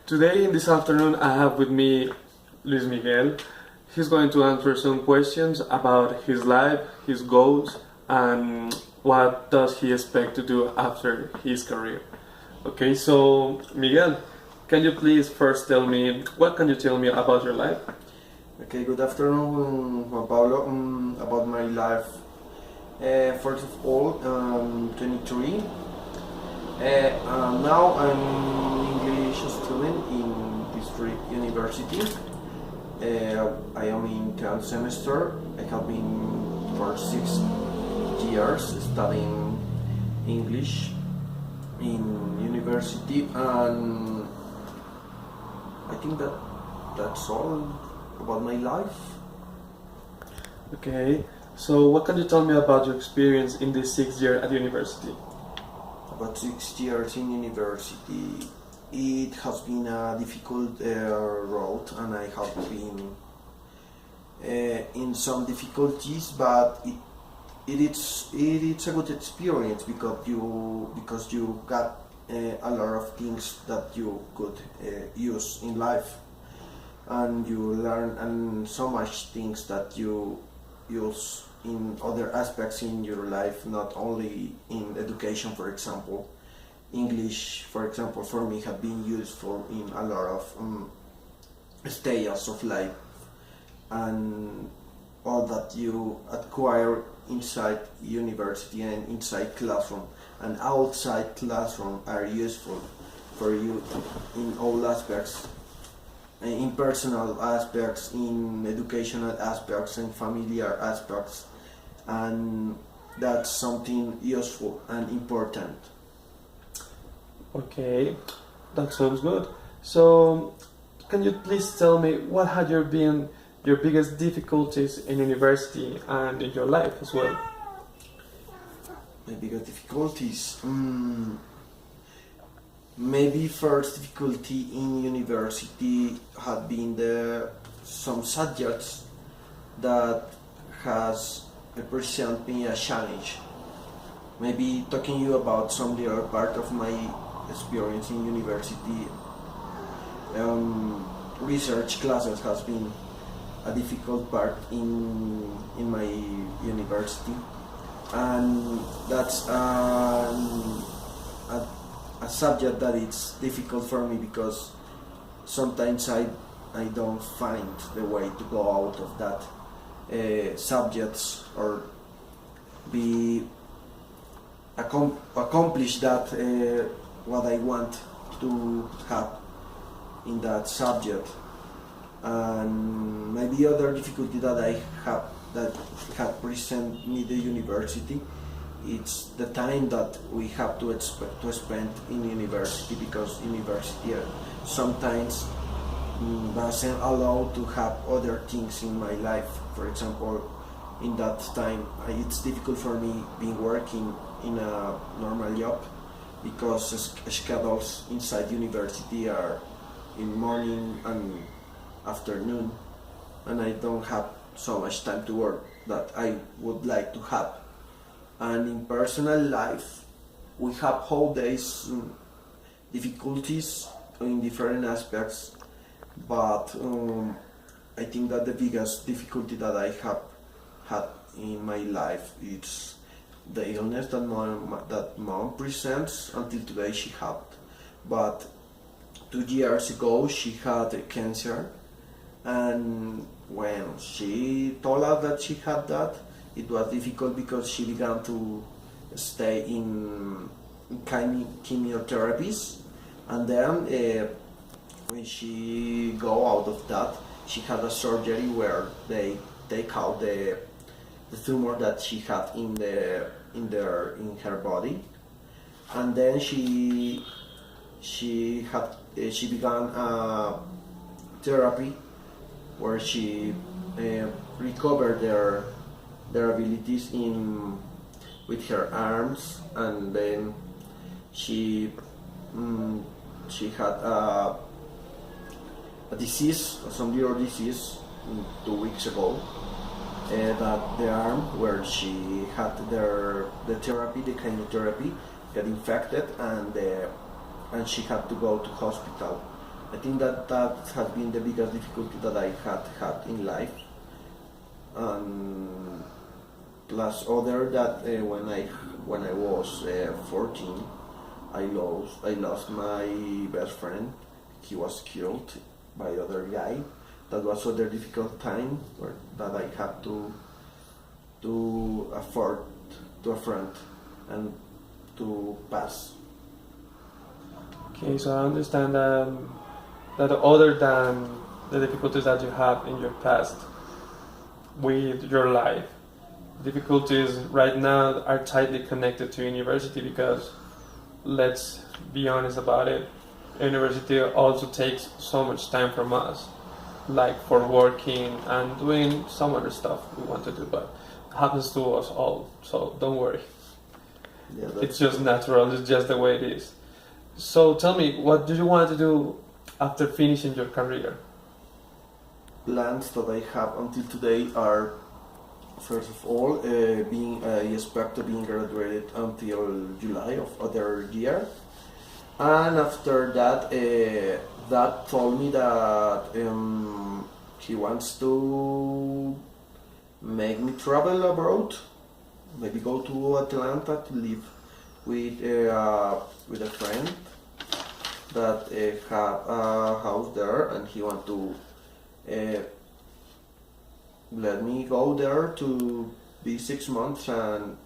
Today, in this afternoon, I have with me Luis Miguel. He's going to answer some questions about his life, his goals, and what does he expect to do after his career. Okay, so Miguel, can you please first tell me what can you tell me about your life? Okay, good afternoon, Juan Pablo. About my life. First of all, 23. Now I'm English student in District University. I am in 10th semester. I have been for 6 years studying English in university, and I think that's all about my life. Okay, so what can you tell me about your experience in this 6 year at university? About 6 years in university, it has been a difficult road, and I have been in some difficulties, but it's a good experience because you got a lot of things that you could use in life, and you learn and so much things that you use in other aspects in your life, not only in education. For example, English, for example, for me have been useful in a lot of stages of life, and all that you acquire inside university and inside classroom and outside classroom are useful for you in all aspects, in personal aspects, in educational aspects, and familiar aspects, and that's something useful and important. Okay, that sounds good. So, can you please tell me what had been your biggest difficulties in university and in your life as well? My biggest difficulties, maybe first difficulty in university had been some subjects that has represent me a challenge. Maybe talking you about some the other part of my experience in university. Research classes has been a difficult part in my university, and that's a subject that it's difficult for me because sometimes I don't find the way to go out of that subjects, or be accomplish that what I want to have in that subject. And maybe other difficulty that I have that had present me the university, it's the time that we have to spend in university, because university sometimes doesn't allow to have other things in my life. For example, in that time it's difficult for me being working in a normal job, because schedules inside university are in morning and afternoon, and I don't have so much time to work that I would like to have. And in personal life, we have whole days difficulties in different aspects, but I think that the biggest difficulty that I have had in my life is the illness that mom presents. Until today she had, but 2 years ago she had cancer, and when she told us that she had that, it was difficult because she began to stay in chemotherapies, and then when she go out of that, she had a surgery where they take out the tumor that she had in her body, and then she began a therapy where she recovered their abilities with her arms, and then she had a disease, some little disease, 2 weeks ago, that the arm where she had the therapy, the chemotherapy, got infected, and she had to go to hospital. I think that that has been the biggest difficulty that I had in life, and plus other that when I was 14, I lost my best friend. He was killed by other guy. That was other difficult time where that I had to afford to a friend and to pass. Okay, so I understand that other than the difficulties that you had in your past with your life, difficulties right now are tightly connected to university because let's be honest about it, university also takes so much time from us, like for working and doing some other stuff we want to do, but it happens to us all, so don't worry. Yeah, It's just natural, it's just the way it is. So tell me, what do you want to do after finishing your career? plans that I have until today are, first of all, being I expect to be graduated until July of other year, and after that, that told me that he wants to make me travel abroad, maybe go to Atlanta to live with a friend that have a house there, and he want to uh, let me go there to be 6 months and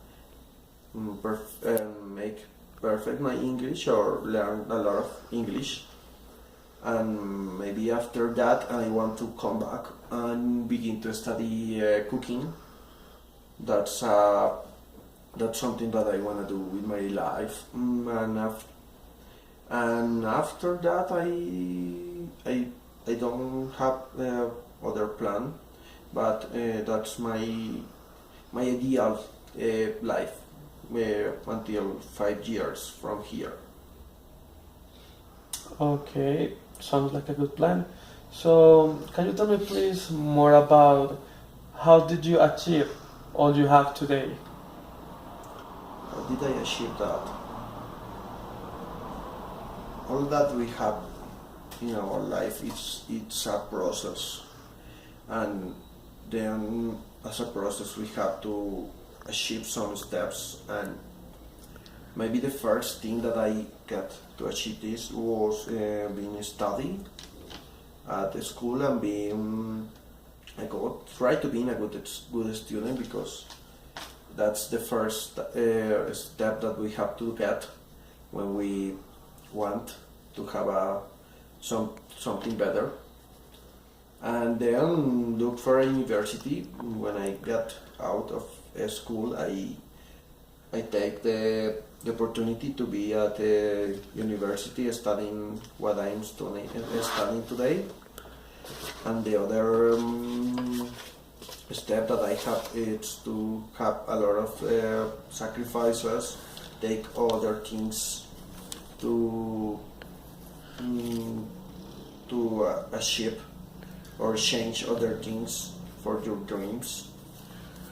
make perfect my English or learn a lot of English. And maybe after that, I want to come back and begin to study cooking. That's that's something that I want to do with my life. And after that, I don't have other plan, but that's my ideal life until 5 years from here. Okay, sounds like a good plan. So, can you tell me please more about how did you achieve all you have today? How did I achieve that? All that we have in our life, it's a process, and then as a process we have to achieve some steps. And maybe the first thing that I got to achieve this was being studying at the school and being try to be a good student, because that's the first step that we have to get when we want to have something better. And then look for a university. When I got out of school, I take the opportunity to be at a university studying what I'm studying today. And the other step that I have is to have a lot of sacrifices, take other things to achieve or change other things for your dreams.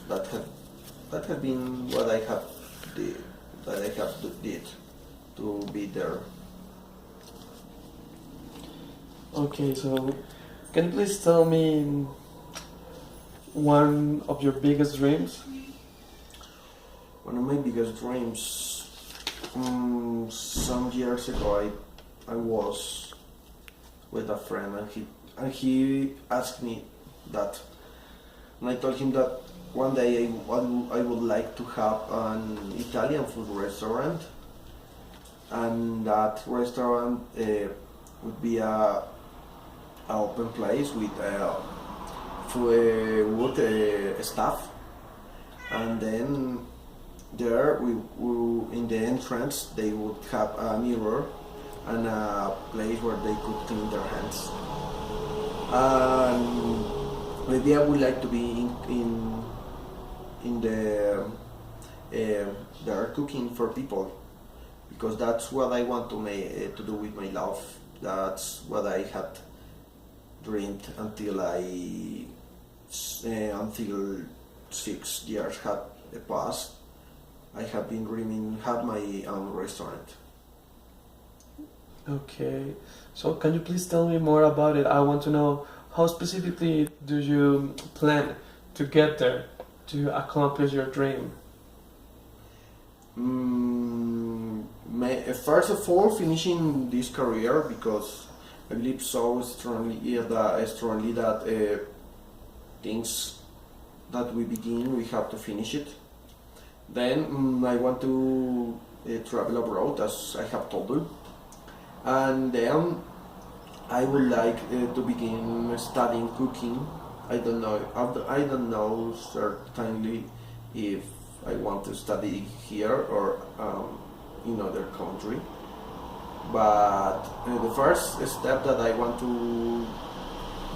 That have been what I have did, that I have did to be there. Okay, so can you please tell me one of your biggest dreams? One of my biggest dreams, some years ago, I was with a friend, and he asked me that, and I told him that one day I would like to have an Italian food restaurant, and that restaurant would be a open place with wood staff, and then there we in the entrance they would have a mirror and a place where they could clean their hands. And maybe I would like to be in the there cooking for people, because that's what I want to do with my life. That's what I had dreamed until 6 years had passed. I have been dreaming have my own restaurant. Okay, so can you please tell me more about it? I want to know how specifically do you plan to get there to accomplish your dream? First of all, finishing this career because I believe so strongly that things that we begin, we have to finish it. Then I want to travel abroad, as I have told you, and then I would like to begin studying cooking. I don't know certainly if I want to study here or in other country. But the first step that I want to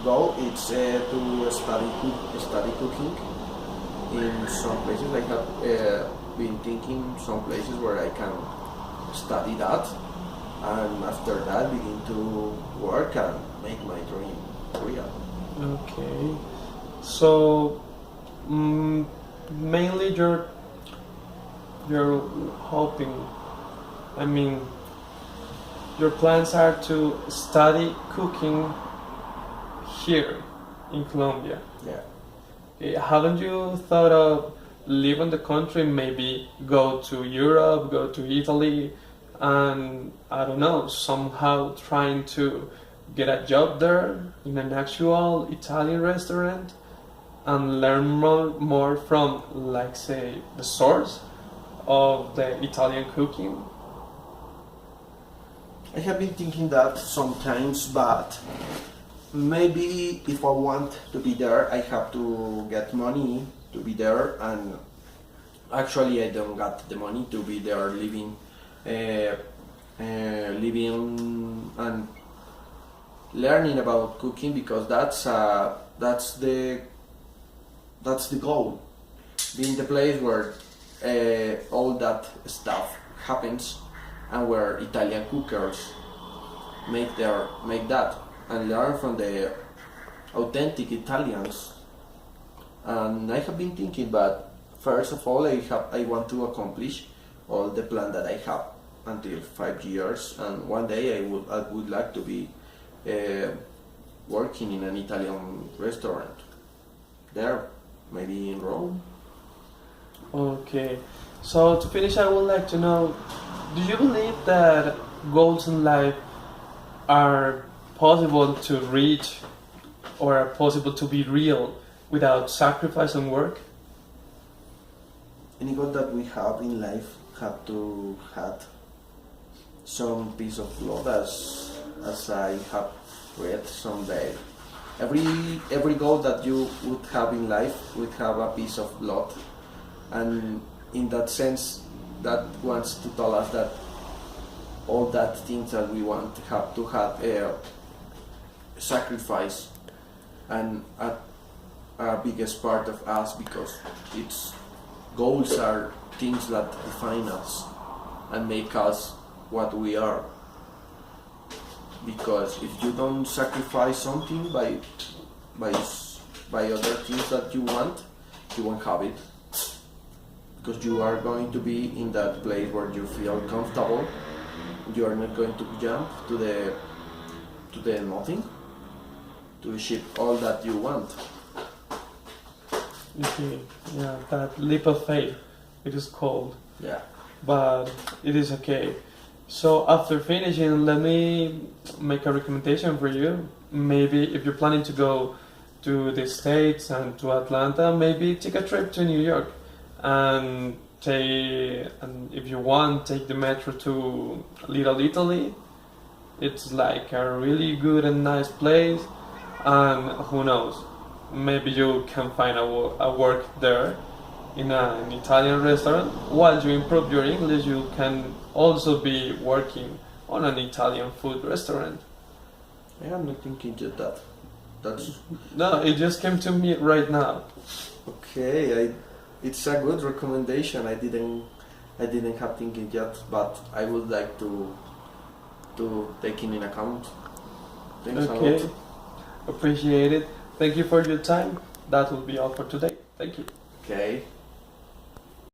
go is to study cooking in some places. I have been thinking some places where I can study that, and after that begin to work and make my dream real. Okay, so mainly you're hoping, I mean, your plans are to study cooking here in Colombia. Yeah. Haven't you thought of leaving the country, maybe go to Europe, go to Italy, and I don't know, somehow trying to get a job there in an actual Italian restaurant and learn more from, like, say, the source of the Italian cooking? I have been thinking that sometimes, but maybe if I want to be there, I have to get money to be there, and actually I don't got the money to be there living and learning about cooking, because that's the goal, being the place where all that stuff happens and where Italian cookers make that and learn from the authentic Italians. And I have been thinking, but first of all, I want to accomplish all the plan that I have until 5 years, and one day I would like to be working in an Italian restaurant there, maybe in Rome. Okay, so to finish, I would like to know, do you believe that goals in life are possible to reach or are possible to be real without sacrifice and work? Any goal that we have in life have to have some piece of blood, as I have read someday. Every goal that you would have in life would have a piece of blood, and in that sense, that wants to tell us that all that things that we want have to have a sacrifice and a biggest part of us, because its goals are things that define us and make us what we are. Because if you don't sacrifice something by other things that you won't have it, because you are going to be in that place where you feel comfortable. You are not going to jump to the nothing to achieve all that you want. Okay, yeah, that leap of faith, it is called. Yeah. But it is okay. So after finishing, let me make a recommendation for you. Maybe if you're planning to go to the States and to Atlanta, maybe take a trip to New York, and if you want, take the metro to Little Italy. It's like a really good and nice place, and who knows, maybe you can find a work there in an Italian restaurant. While you improve your English, you can also be working on an Italian food restaurant. I am not thinking just that. That's No, it just came to me right now. okay. It's a good recommendation. I didn't have thinking yet, but I would like to take it in account. Thanks a Okay, lot. appreciate it. Thank you for your time. That will be all for today. Thank you. Okay.